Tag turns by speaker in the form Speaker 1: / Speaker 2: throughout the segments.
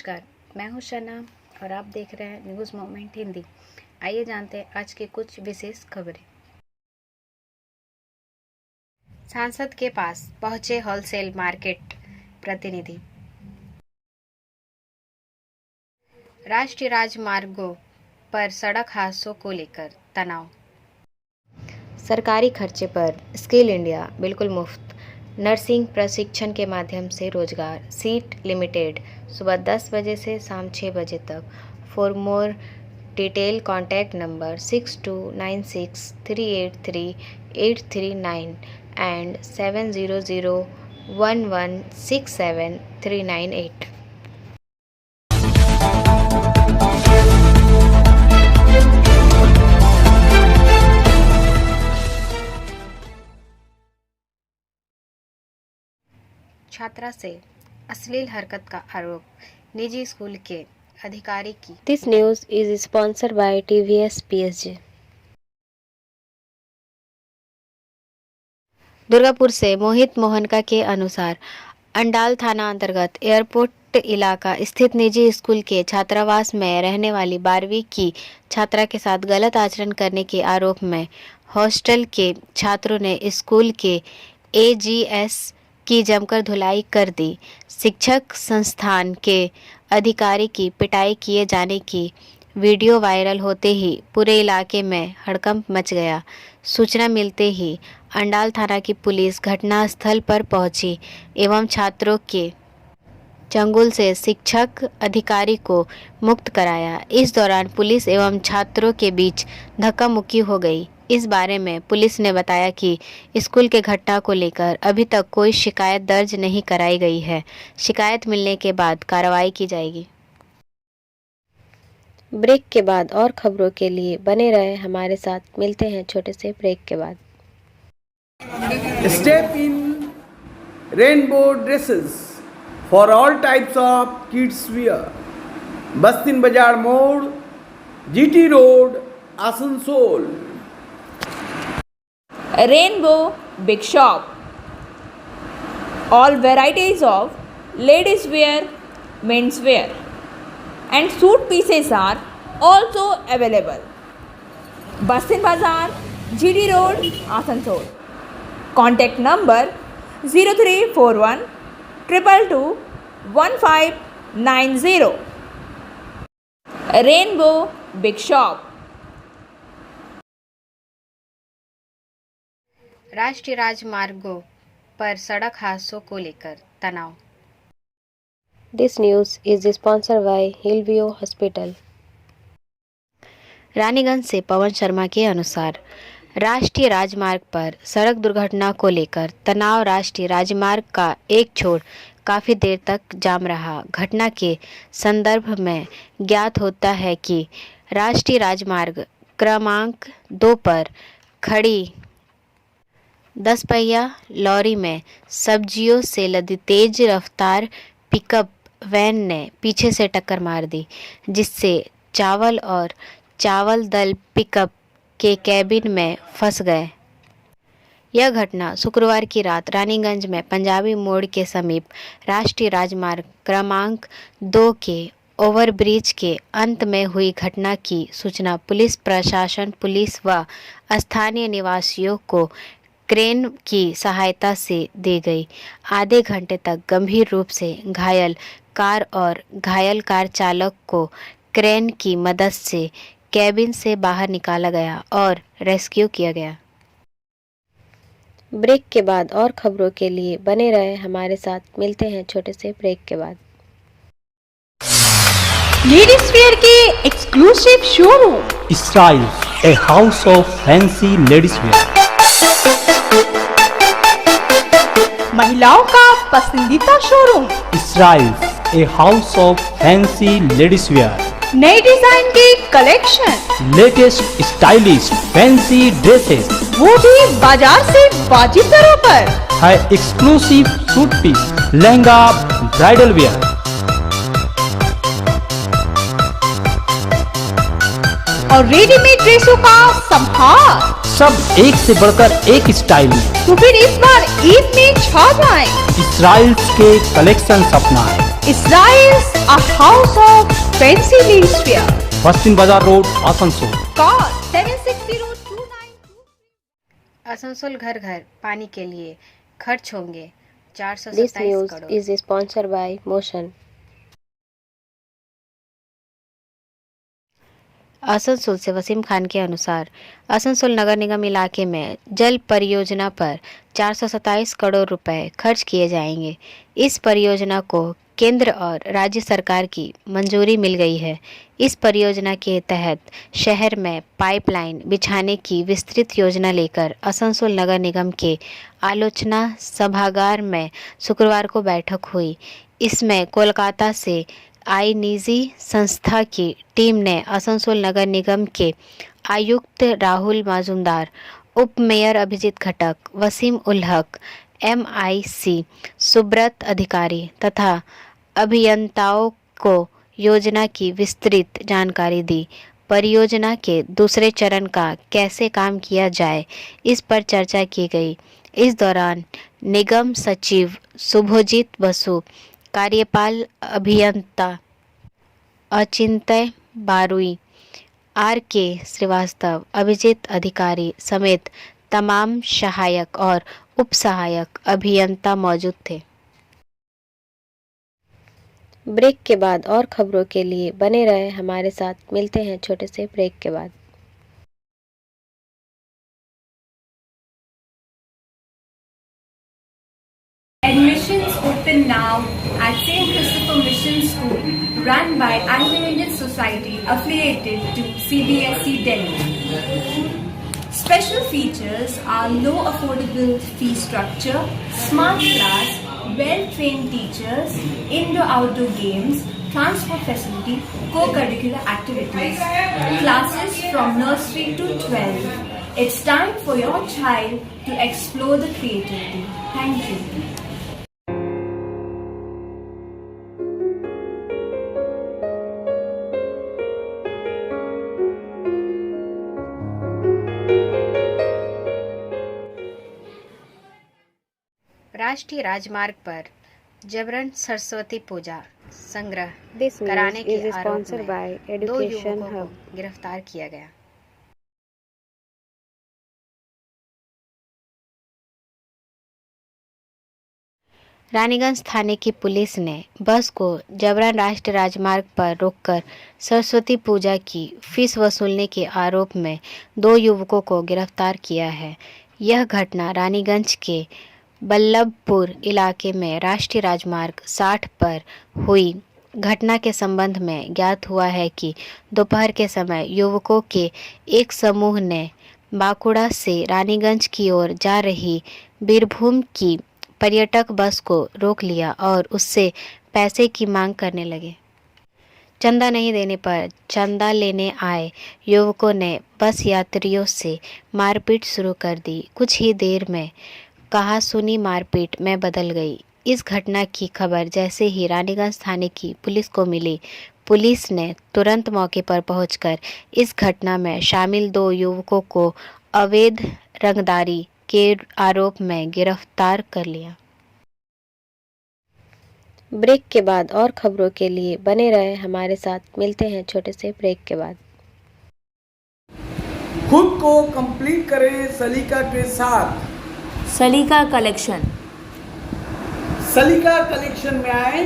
Speaker 1: नमस्कार, मैं हूं शना और आप देख रहे हैं न्यूज़ मोमेंट हिंदी। आइए जानते हैं आज की कुछ विशेष खबरें। सांसद के पास पहुंचे होलसेल मार्केट प्रतिनिधि। राष्ट्रीय राजमार्गों पर सड़क हादसों को लेकर तनाव। सरकारी खर्चे पर स्किल इंडिया बिल्कुल मुफ्त। नर्सिंग प्रशिक्षण के माध्यम से रोजगार। Seat limited. सुबह 10 बजे से शाम 6 बजे तक। For more detail contact number 6296383839 and 7001167398। छात्रा से अश्लील हरकत का आरोप। निजी स्कूल के अधिकारी की। This news is sponsored by TVS PSG। Durgapur से मोहित मोहनका के अनुसार अंडाल थाना अंतर्गत एयरपोर्ट इलाका स्थित निजी स्कूल के छात्रावास में रहने वाली 12वीं की छात्रा के साथ गलत आचरण करने के आरोप में हॉस्टल के छात्रों ने स्कूल के AGS की जमकर धुलाई कर दी। शिक्षक संस्थान के अधिकारी की पिटाई किए जाने की वीडियो वायरल होते ही पूरे इलाके में हड़कंप मच गया। सूचना मिलते ही अंडाल थाना की पुलिस घटनास्थल पर पहुंची एवं छात्रों के चंगुल से शिक्षक अधिकारी को मुक्त कराया। इस दौरान पुलिस एवं छात्रों के बीच धक्का मुक्की हो गई। इस बारे में पुलिस ने बताया कि स्कूल के घटना को लेकर अभी तक कोई शिकायत दर्ज नहीं कराई गई है। शिकायत मिलने के बाद कार्रवाई की जाएगी। ब्रेक के बाद और खबरों के लिए बने रहे हमारे साथ। मिलते हैं छोटे से ब्रेक के बाद।
Speaker 2: Step in rainbow dresses for all types of kids wear. Bastin Bazaar Mode, GT Road, Asansol.
Speaker 3: Rainbow Big Shop. All varieties of ladies wear, men's wear and suit pieces are also available. Bastin Bazaar, GD Road, Asansol. Contact number 0341 222 1590. Rainbow Big Shop.
Speaker 1: राष्ट्रीय राजमार्गों पर सड़क हादसों को लेकर तनाव। This news is sponsored by Hillview hospital. Raniganj से पवन शर्मा के अनुसार राष्ट्रीय राजमार्ग पर सड़क दुर्घटना को लेकर तनाव। राष्ट्रीय राजमार्ग का एक छोर काफ़ी देर तक जाम रहा। घटना के संदर्भ में ज्ञात होता है कि राष्ट्रीय राजमार्ग क्रमांक 2 पर खड़ी 10 पहिया लॉरी में सब्जियों से लदी तेज रफ्तार पिकअप वैन ने पीछे से टक्कर मार दी, जिससे चावल और चावल दल पिकअप के कैबिन में फंस गए। यह घटना शुक्रवार की रात रानीगंज में पंजाबी मोड़ के समीप राष्ट्रीय राजमार्ग क्रमांक 2 के ओवरब्रिज के अंत में हुई। घटना की सूचना पुलिस प्रशासन, पुलिस व स्थानीय निवासियों को क्रेन की सहायता से दी गई। आधे घंटे तक गंभीर रूप से घायल कार और घायल कार चालक को क्रेन की मदद से कैबिन से बाहर निकाला गया और रेस्क्यू किया गया। ब्रेक के बाद और खबरों के लिए बने रहे हमारे साथ। मिलते हैं छोटे से ब्रेक के बाद।
Speaker 4: लेडीज वेयर के exclusive showroom
Speaker 5: style, a house of fancy ladies wear.
Speaker 4: महिलाओं का पसंदीदा showroom
Speaker 5: style, a house of fancy ladies wear.
Speaker 4: नए डिजाइन के collection,
Speaker 5: latest stylish fancy dresses,
Speaker 4: वो भी बाजार से वाजिब दरों पर।
Speaker 5: है exclusive suit piece, lehenga, bridal wear.
Speaker 4: और रेडीमेड ड्रेसों का संभार।
Speaker 5: सब एक से बढ़कर एक स्टाइल में।
Speaker 4: तो फिर इस बार ईद में छा जाएं।
Speaker 5: स्टाइल्स के कलेक्शन अपनाएं।
Speaker 4: Israel's a house of fancy leisure.
Speaker 5: बस्तिन बाजार रोड आसनसोल।
Speaker 4: Call 760292.
Speaker 1: आसनसोल घर घर पानी के लिए खर्च होंगे
Speaker 6: This
Speaker 1: 427
Speaker 6: news
Speaker 1: crore.
Speaker 6: is sponsored by Motion.
Speaker 1: Asansol से वसीम खान के अनुसार आसनसोल नगर निगम इलाके में जल परियोजना पर 427 करोड़ रुपए खर्च किए जाएंगे। इस परियोजना को केंद्र और राज्य सरकार की मंजूरी मिल गई है। इस परियोजना के तहत शहर में पाइपलाइन बिछाने की विस्तृत योजना लेकर आसनसोल नगर निगम के आलोचना सभागार में शुक्रवार को बैठक हुई। इसमें कोलकाता से आई निजी संस्था की टीम ने आसनसोल नगर निगम के आयुक्त राहुल मजूमदार, उप मेयर अभिजीत खटक, वसीम उल हक, MIC सुब्रत अधिकारी तथा अभियंताओं को योजना की विस्तृत जानकारी दी। परियोजना के दूसरे चरण का कैसे काम किया जाए, इस पर चर्चा की गई। इस दौरान निगम सचिव शुभजीत बसु, कार्यपाल अभियंता अचिंत्य बारुई, RK श्रीवास्तव, अभिजीत अधिकारी समेत तमाम सहायक और उप सहायक अभियंता मौजूद थे।
Speaker 6: ब्रेक के बाद और खबरों के लिए बने रहे हमारे साथ। मिलते हैं छोटे से ब्रेक के बाद।
Speaker 7: Admissions open now at St. Christopher Mission School, run by Anglo-Indian Society affiliated to CBSE Delhi. Special features are low affordable fee structure, smart class, well-trained teachers, indoor-outdoor games, transport facility, co-curricular activities, classes from nursery to 12. It's time for your child to explore the creativity. Thank you.
Speaker 1: राष्ट्रीय राजमार्ग पर जबरन सरस्वती पूजा संग्रह
Speaker 6: This news
Speaker 1: कराने के
Speaker 6: is
Speaker 1: आरोप
Speaker 6: sponsored by
Speaker 1: में 2
Speaker 6: Education
Speaker 1: युवकों
Speaker 6: Hub.
Speaker 1: को गिरफ्तार किया गया। रानीगंज थाने की पुलिस ने बस को जबरन राष्ट्रीय राजमार्ग पर रोककर सरस्वती पूजा की फीस वसूलने के आरोप में 2 युवकों को गिरफ्तार किया है। यह घटना रानीगंज के बल्लभपुर इलाके में राष्ट्रीय राजमार्ग 60 पर हुई। घटना के संबंध में ज्ञात हुआ है कि दोपहर के समय युवकों के एक समूह ने बांकुड़ा से रानीगंज की ओर जा रही बीरभूम की पर्यटक बस को रोक लिया और उससे पैसे की मांग करने लगे। चंदा नहीं देने पर चंदा लेने आए युवकों ने बस यात्रियों से मारपीट शुरू कर दी। कुछ ही देर में कहासुनी मारपीट में बदल गई। इस घटना की खबर जैसे ही रानीगंज थाने की पुलिस को मिली, पुलिस ने तुरंत मौके पर पहुंचकर इस घटना में शामिल 2 युवकों को अवैध रंगदारी के आरोप में गिरफ्तार कर लिया।
Speaker 6: ब्रेक के बाद और खबरों के लिए बने रहे हमारे साथ। मिलते हैं छोटे से ब्रेक के बाद।
Speaker 2: खुद को कंप्लीट करें सलीका के साथ।
Speaker 3: सलीका कलेक्शन।
Speaker 2: सलीका कलेक्शन में आए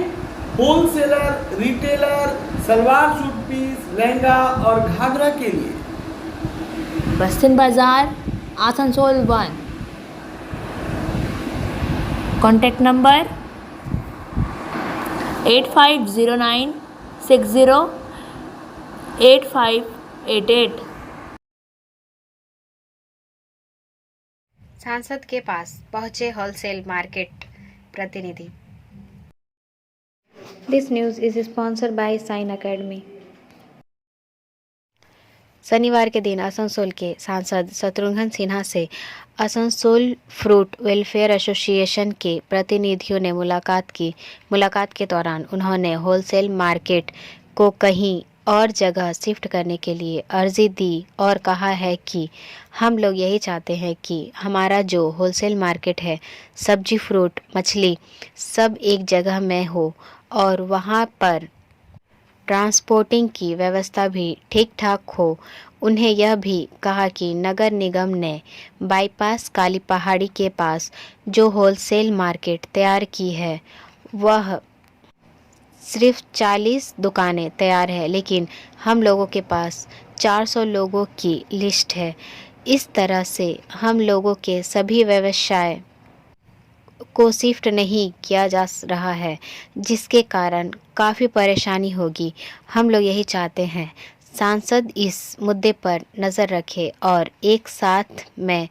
Speaker 2: wholesaler, retailer, salwar suit piece, lehenga और घाघरा के लिए।
Speaker 3: बस्तिन बाजार आसनसोल 1। Contact number 8509 60 8588।
Speaker 1: सांसद के पास पहुंचे होलसेल मार्केट प्रतिनिधि।
Speaker 6: This news is sponsored by sine academy.
Speaker 1: शनिवार के दिन आसनसोल के सांसद शत्रुघ्न सिन्हा से आसनसोल फ्रूट वेलफेयर एसोसिएशन के प्रतिनिधियों ने मुलाकात की। मुलाकात के दौरान उन्होंने होलसेल मार्केट को कहीं और जगह शिफ्ट करने के लिए अर्जी दी और कहा है कि हम लोग यही चाहते हैं कि हमारा जो होलसेल मार्केट है, सब्जी, फ्रूट, मछली सब एक जगह में हो और वहाँ पर ट्रांसपोर्टिंग की व्यवस्था भी ठीक ठाक हो। उन्हें यह भी कहा कि नगर निगम ने बाईपास काली पहाड़ी के पास जो होलसेल मार्केट तैयार की है वह सिर्फ 40 दुकानें तैयार है, लेकिन हम लोगों के पास 400 लोगों की लिस्ट है। इस तरह से हम लोगों के सभी व्यवसाय को शिफ्ट नहीं किया जा रहा है, जिसके कारण काफ़ी परेशानी होगी। हम लोग यही चाहते हैं सांसद इस मुद्दे पर नज़र रखे और एक साथ में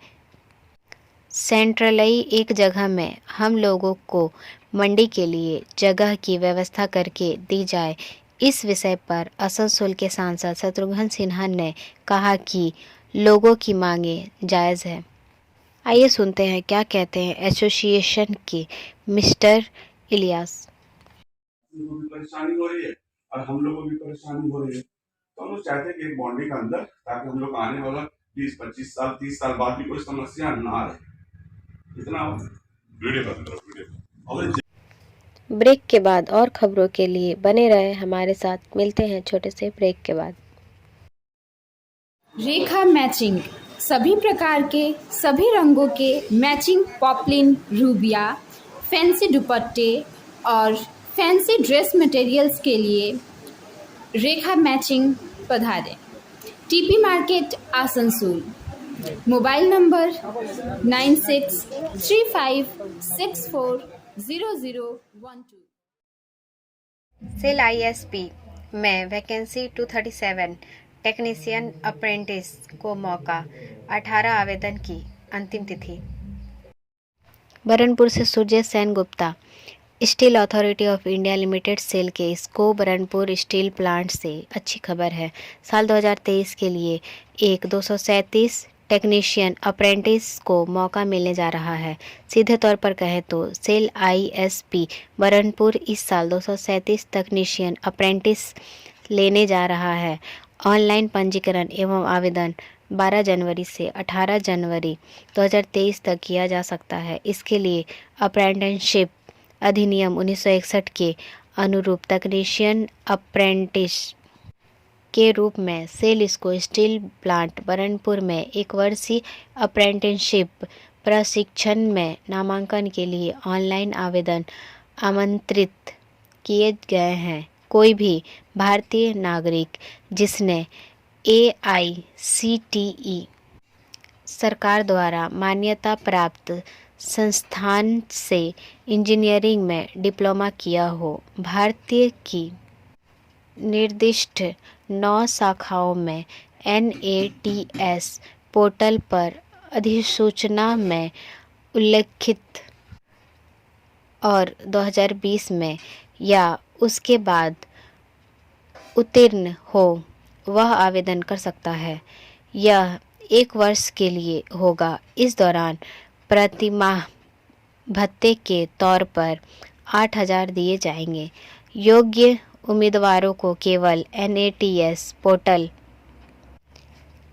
Speaker 1: सेंट्रलाई एक जगह में हम लोगों को मंडी के लिए जगह की व्यवस्था करके दी जाए। इस विषय पर आसनसोल के सांसद शत्रुघ्न सिन्हा ने कहा कि लोगों की मांगे जायज़ है। आइए सुनते हैं क्या कहते हैं एसोसिएशन के मिस्टर इलियास।
Speaker 8: को भी परेशानी हो रही है और हम लोगों को भी परेशानी हो रही है, तो हम लोग चाहते हैं कि एक बॉन्डिंग के अंदर, ताकि हम लोग आने वाला 20-25 साल 30 साल बाद भी कोई समस्या ना रहे। इतना
Speaker 6: ब्रेक के बाद और खबरों के लिए बने रहे हमारे साथ। मिलते हैं छोटे से ब्रेक के बाद।
Speaker 9: रेखा मैचिंग, सभी प्रकार के सभी रंगों के मैचिंग पॉपलिन, रूबिया, फैंसी दुपट्टे और फैंसी ड्रेस मटेरियल्स के लिए रेखा मैचिंग पधारें। TP market Asansol. Mobile number 9635640012।
Speaker 1: SAIL ISP में वैकेंसी 237 टेक्नीशियन अप्रेंटिस को मौका, 18 आवेदन की अंतिम तिथि। बरनपुर से Surya Sen Gupta. Steel authority of India limited SAIL के इसको बरनपुर स्टील प्लांट से अच्छी खबर है। साल 2023 के लिए एक 237 टेक्नीशियन अप्रेंटिस को मौका मिलने जा रहा है। सीधे तौर पर कहें तो सेल ISP बरनपुर इस साल 237 टेक्नीशियन अप्रेंटिस लेने जा रहा है। ऑनलाइन पंजीकरण एवं आवेदन 12 जनवरी से 18 जनवरी 2023 तक किया जा सकता है। इसके लिए अप्रेंटिसशिप अधिनियम 1961 के अनुरूप टेक्नीशियन अप्रेंटिस के रूप में सेल इसको स्टील प्लांट बरनपुर में 1 वर्षीय अप्रेंटिसशिप प्रशिक्षण में नामांकन के लिए ऑनलाइन आवेदन आमंत्रित किए गए हैं। कोई भी भारतीय नागरिक जिसने AICTE सरकार द्वारा मान्यता प्राप्त संस्थान से इंजीनियरिंग में डिप्लोमा किया हो, भारतीय की निर्दिष्ट 9 शाखाओं में NATS पोर्टल पर अधिसूचना में उल्लेखित और 2020 में या उसके बाद उत्तीर्ण हो, वह आवेदन कर सकता है। यह 1 वर्ष के लिए होगा। इस दौरान प्रतिमाह भत्ते के तौर पर 8,000 दिए जाएंगे। योग्य उम्मीदवारों को केवल NATS पोर्टल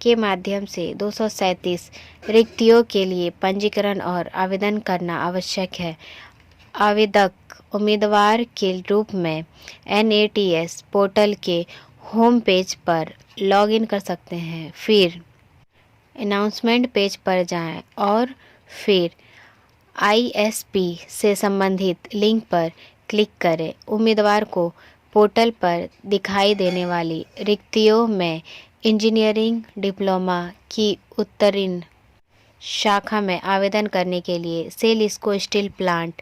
Speaker 1: के माध्यम से 237 रिक्तियों के लिए पंजीकरण और आवेदन करना आवश्यक है। आवेदक उम्मीदवार के रूप में NATS पोर्टल के होम पेज पर लॉगिन कर सकते हैं, फिर अनाउंसमेंट पेज पर जाएं और फिर ISP से संबंधित लिंक पर क्लिक करें। उम्मीदवार को पोर्टल पर दिखाई देने वाली रिक्तियों में इंजीनियरिंग डिप्लोमा की उत्तीर्ण शाखा में आवेदन करने के लिए सेल इसको स्टील प्लांट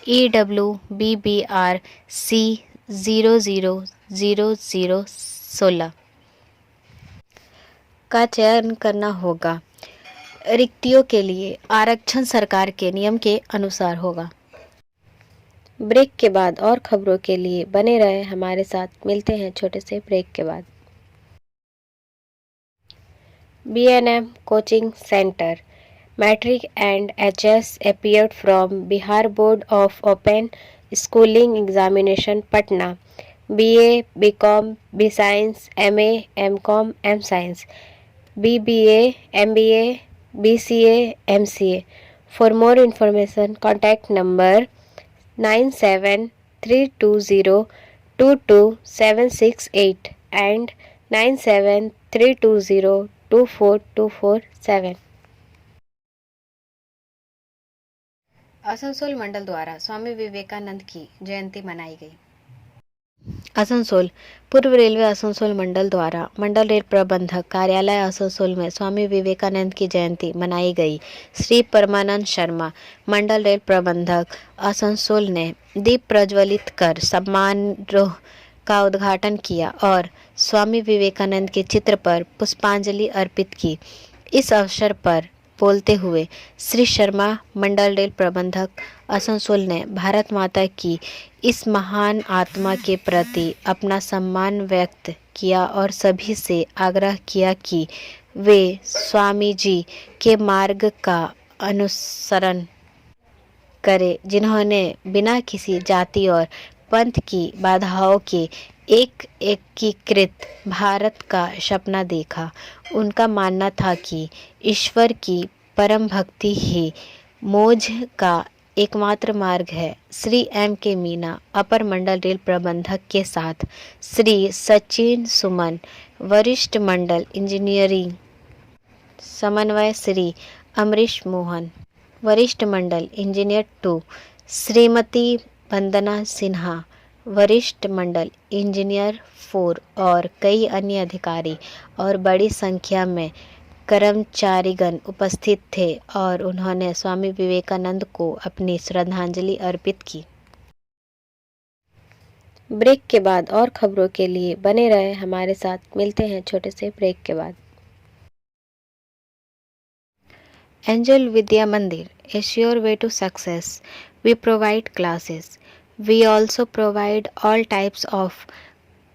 Speaker 1: EWBBR C 000016 का चयन करना होगा। रिक्तियों के लिए आरक्षण सरकार के नियम के अनुसार होगा। ब्रेक के बाद और खबरों के लिए बने रहे हमारे साथ। मिलते हैं छोटे से ब्रेक के बाद। BNM coaching centre matric and HS appeared from Bihar Board of Open Schooling Examination Patna, BA, BCom, BScience, MA, MCom, M-Science, BBA, MBA, BCA, MCA. For more information, contact number 97
Speaker 6: 9732022768 and 9732024247।
Speaker 1: Asansol मंडल द्वारा स्वामी विवेकानंद की जयंती मनाई गई। आसनसोल पूर्व railway Asansol मंडल द्वारा मंडल rail प्रबंधक कार्यालय आसनसोल में स्वामी विवेकानंद की जयंती मनाई गई। श्री परमानंद शर्मा मंडल रेल प्रबंधक आसनसोल ने दीप प्रज्वलित कर समारोह का उद्घाटन किया और स्वामी विवेकानंद के चित्र पर पुष्पांजलि अर्पित की। इस अवसर पर बोलते हुए श्री शर्मा मंडल रेल प्रबंधक आसनसोल ने भारत माता की इस महान आत्मा के प्रति अपना सम्मान व्यक्त किया और सभी से आग्रह किया कि वे स्वामी जी के मार्ग का अनुसरण करें, जिन्होंने बिना किसी जाति और पंथ की बाधाओं के एक एकीकृत भारत का सपना देखा। उनका मानना था कि ईश्वर की परम भक्ति ही मोक्ष का एकमात्र मार्ग है। श्री एम के मीना अपर मंडल रेल प्रबंधक के साथ श्री सचिन सुमन वरिष्ठ मंडल इंजीनियरिंग समन्वय, श्री अमरीश मोहन वरिष्ठ मंडल इंजीनियर 2, श्रीमती वंदना सिन्हा वरिष्ठ मंडल इंजीनियर 4 और कई अन्य अधिकारी और बड़ी संख्या में कर्मचारीगण उपस्थित थे और उन्होंने स्वामी विवेकानंद को अपनी श्रद्धांजलि अर्पित की।
Speaker 6: ब्रेक के बाद और खबरों के लिए बने रहे हमारे साथ। मिलते हैं छोटे से ब्रेक के बाद।
Speaker 1: Angel Vidya Mandir is your way to success. We provide classes. We also provide all types of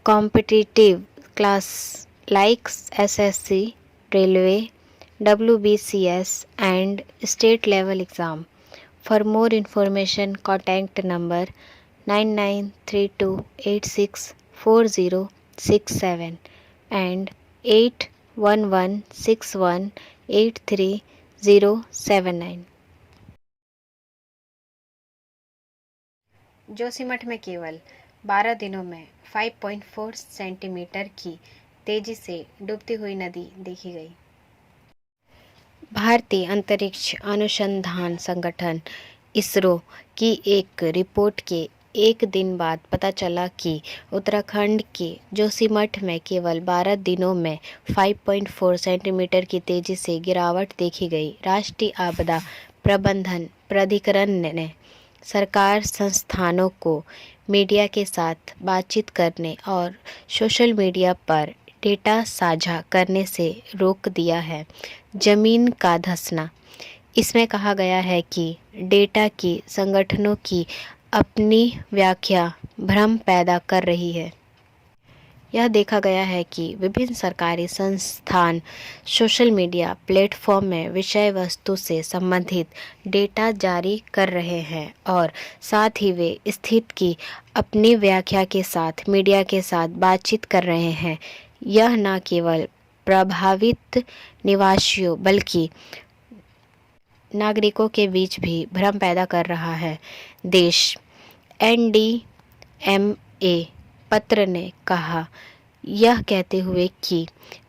Speaker 1: competitive class like SSC, Railway, WBCS and state level exam. For more information, contact number 9932864067 and 8116183079। Joshimath में केवल 12 दिनों में 5.4 centimetre की तेजी से डूबती हुई नदी देखी गई। भारतीय अंतरिक्ष अनुसंधान संगठन इसरो की एक रिपोर्ट के एक दिन बाद पता चला कि उत्तराखंड के जोशीमठ में केवल 12 दिनों में 5.4 सेंटीमीटर की तेजी से गिरावट देखी गई। राष्ट्रीय आपदा प्रबंधन प्राधिकरण ने सरकार संस्थानों को मीडिया के साथ बातचीत करने और सोशल मीडिया पर डेटा साझा करने से रोक दिया है। जमीन का धंसना, इसमें कहा गया है कि डेटा की संगठनों की अपनी व्याख्या भ्रम पैदा कर रही है। यह देखा गया है कि विभिन्न सरकारी संस्थान सोशल मीडिया प्लेटफॉर्म में विषय वस्तु से संबंधित डेटा जारी कर रहे हैं और साथ ही वे स्थिति की अपनी व्याख्या के साथ मीडिया के साथ बातचीत कर रहे हैं। यह न केवल प्रभावित निवासियों बल्कि नागरिकों के बीच भी भ्रम पैदा कर रहा है। देश NDMA पत्र ने कहा, यह कहते हुए कि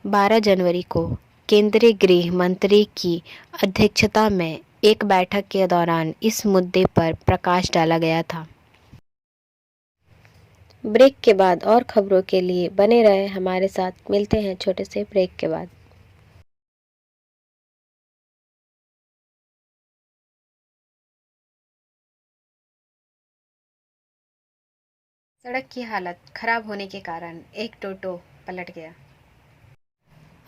Speaker 1: 12 जनवरी को केंद्रीय गृह मंत्री की अध्यक्षता में एक बैठक के दौरान इस मुद्दे पर प्रकाश डाला गया था।
Speaker 6: ब्रेक के बाद और खबरों के लिए बने रहे हमारे साथ। मिलते हैं छोटे से ब्रेक के बाद।
Speaker 1: सड़क की हालत खराब होने के कारण एक टोटो पलट गया।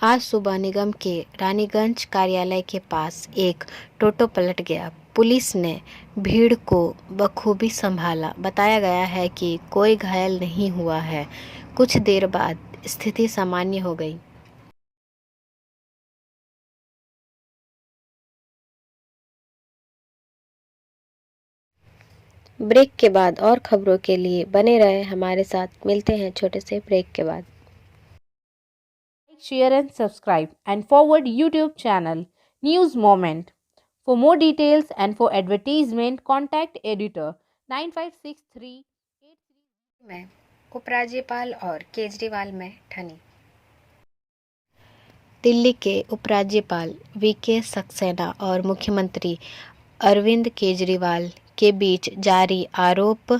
Speaker 1: आज सुबह निगम के रानीगंज कार्यालय के पास एक टोटो पलट गया। पुलिस ने भीड़ को बखूबी संभाला। बताया गया है कि कोई घायल नहीं हुआ है। कुछ देर बाद स्थिति सामान्य हो गई।
Speaker 6: ब्रेक के बाद और खबरों के लिए बने रहे हमारे साथ। मिलते हैं छोटे से ब्रेक के बाद।
Speaker 4: Share and subscribe and forward YouTube channel News Moment. For more details and for advertisement, contact editor 9563
Speaker 1: में उपराज्यपाल और केजरीवाल में ठनी। दिल्ली के उपराज्यपाल वीके सक्सेना और मुख्यमंत्री अरविंद केजरीवाल के बीच जारी आरोप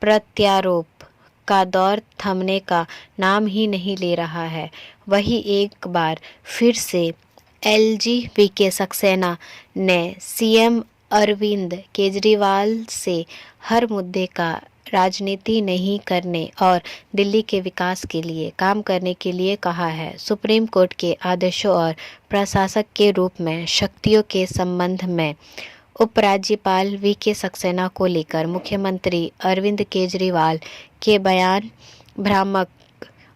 Speaker 1: प्रत्यारोप का दौर थमने का नाम ही नहीं ले रहा है। वहीं एक बार फिर से एलजी वीके सक्सेना ने सीएम अरविंद केजरीवाल से हर मुद्दे का राजनीति नहीं करने और दिल्ली के विकास के लिए काम करने के लिए कहा है। सुप्रीम कोर्ट के आदेशों और प्रशासक के रूप में शक्तियों के संबंध में उपराज्यपाल वीके सक्सेना को लेकर मुख्यमंत्री अरविंद केजरीवाल के बयान भ्रामक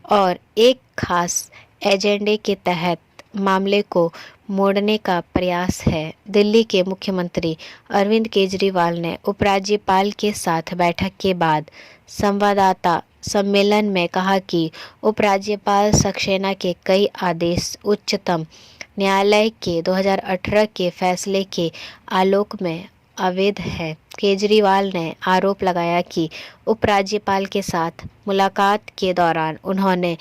Speaker 1: और एक खास एजेंडे के तहत मामले को मोड़ने का प्रयास है। दिल्ली के मुख्यमंत्री अरविंद केजरीवाल ने उपराज्यपाल के साथ बैठक के बाद संवाददाता सम्मेलन में कहा कि उपराज्यपाल सक्सेना के कई आदेश उच्चतम न्यायालय के 2018 के फैसले के आलोक में अवैध है। केजरीवाल ने आरोप लगाया कि उपराज्यपाल के साथ मुलाकात के दौरान उन्होंने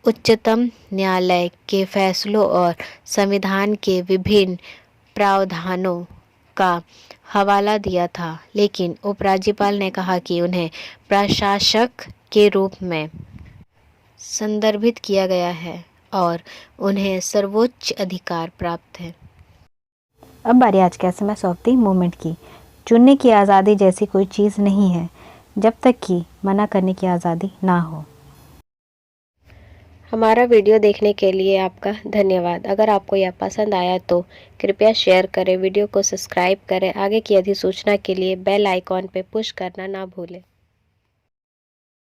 Speaker 1: उच्चतम न्यायालय के फैसलों और संविधान के विभिन्न प्रावधानों का हवाला दिया था, लेकिन उपराज्यपाल ने कहा कि उन्हें प्रशासक के रूप में संदर्भित किया गया है और उन्हें सर्वोच्च अधिकार प्राप्त है।
Speaker 10: अब बारी आज के एसएमएस ऑफ द मोमेंट की। चुनने की आज़ादी जैसी कोई चीज़ नहीं है जब तक कि मना करने की आज़ादी ना हो।
Speaker 6: हमारा वीडियो देखने के लिए आपका धन्यवाद। अगर आपको यह पसंद आया तो कृपया शेयर करें, वीडियो को सब्सक्राइब करें। आगे की अधिसूचना के लिए बेल आइकॉन पर पुश करना ना भूलें।